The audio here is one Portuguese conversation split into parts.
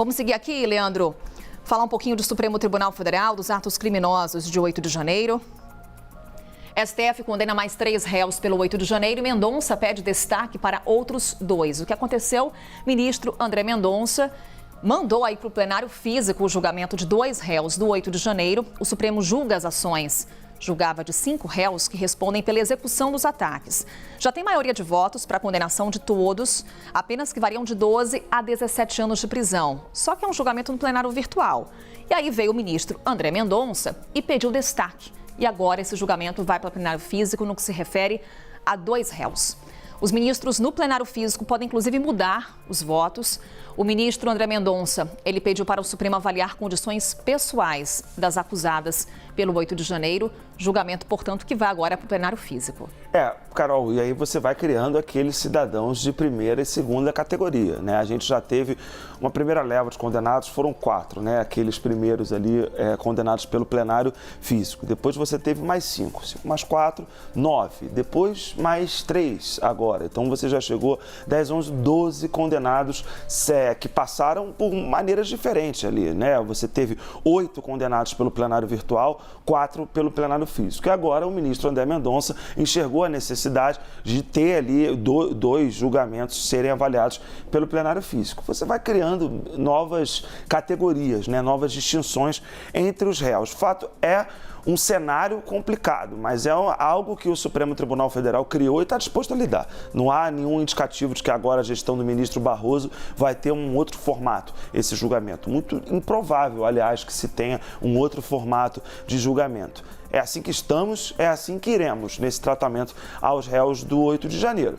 Vamos seguir aqui, Leandro, falar um pouquinho do Supremo Tribunal Federal, dos atos criminosos de 8 de janeiro. STF condena mais 3 réus pelo 8 de janeiro e Mendonça pede destaque para outros 2. O que aconteceu? Ministro André Mendonça mandou aí para o plenário físico o julgamento de 2 réus do 8 de janeiro. O Supremo julga as ações. Julgava de 5 réus que respondem pela execução dos ataques. Já tem maioria de votos para a condenação de todos, apenas que variam de 12 a 17 anos de prisão. Só que é um julgamento no plenário virtual. E aí veio o ministro André Mendonça e pediu destaque. E agora esse julgamento vai para o plenário físico no que se refere a 2 réus. Os ministros no plenário físico podem, inclusive, mudar os votos. O ministro André Mendonça, ele pediu para o Supremo avaliar condições pessoais das acusadas pelo 8 de janeiro. Julgamento, portanto, que vai agora para o plenário físico. Carol, e aí você vai criando aqueles cidadãos de primeira e segunda categoria, né? A gente já teve uma primeira leva de condenados, foram 4, né? Aqueles primeiros ali condenados pelo plenário físico. Depois você teve mais 5 mais 4, 9. Depois mais 3 agora. Então você já chegou 10, 11, 12 condenados que passaram por maneiras diferentes ali, né? Você teve 8 condenados pelo plenário virtual, 4 pelo plenário físico. E agora o ministro André Mendonça enxergou a necessidade de ter ali 2 julgamentos serem avaliados pelo plenário físico. Você vai criando novas categorias, né? Novas distinções entre os réus. O fato é um cenário complicado, mas é algo que o Supremo Tribunal Federal criou e está disposto a lidar. Não há nenhum indicativo de que agora a gestão do ministro Barroso vai ter um outro formato, esse julgamento. Muito improvável, aliás, que se tenha um outro formato de julgamento. É assim que estamos, é assim que iremos nesse tratamento aos réus do 8 de janeiro.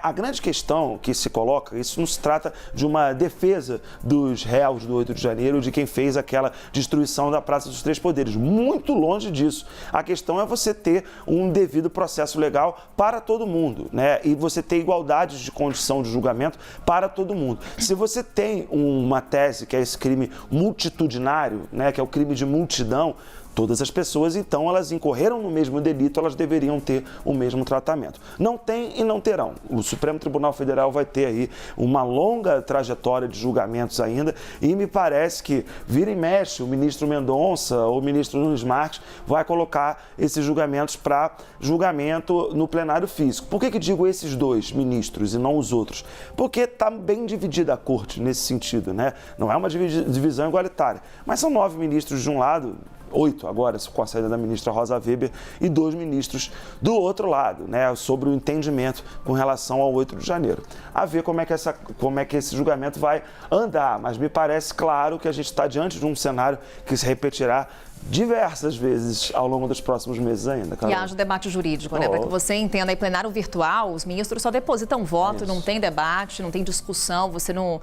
A grande questão que se coloca, isso não se trata de uma defesa dos réus do 8 de janeiro, de quem fez aquela destruição da Praça dos Três Poderes. Muito longe disso. A questão é você ter um devido processo legal para todo mundo, né? E você ter igualdade de condição de julgamento para todo mundo. Se você tem uma tese que é esse crime multitudinário, né, que é o crime de multidão, todas as pessoas, então, elas incorreram no mesmo delito, elas deveriam ter o mesmo tratamento. Não tem e não terão. O Supremo Tribunal Federal vai ter aí uma longa trajetória de julgamentos ainda e me parece que, vira e mexe, o ministro Mendonça ou o ministro Nunes Marques vai colocar esses julgamentos para julgamento no plenário físico. Por que digo esses 2 ministros e não os outros? Porque está bem dividida a corte nesse sentido, né? Não é uma divisão igualitária, mas são 9 ministros de um lado, 8 agora, com a saída da ministra Rosa Weber, e 2 ministros do outro lado, né, sobre o entendimento com relação ao 8 de janeiro. A ver como é que esse julgamento vai andar, mas me parece claro que a gente está diante de um cenário que se repetirá diversas vezes ao longo dos próximos meses ainda, Carol. E haja debate jurídico, né? Para que você entenda, aí plenário virtual, os ministros só depositam voto, não tem debate, não tem discussão, você não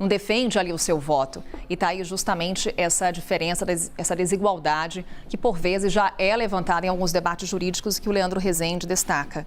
defende ali o seu voto. E está aí justamente essa diferença, essa desigualdade que por vezes já é levantada em alguns debates jurídicos que o Leandro Rezende destaca.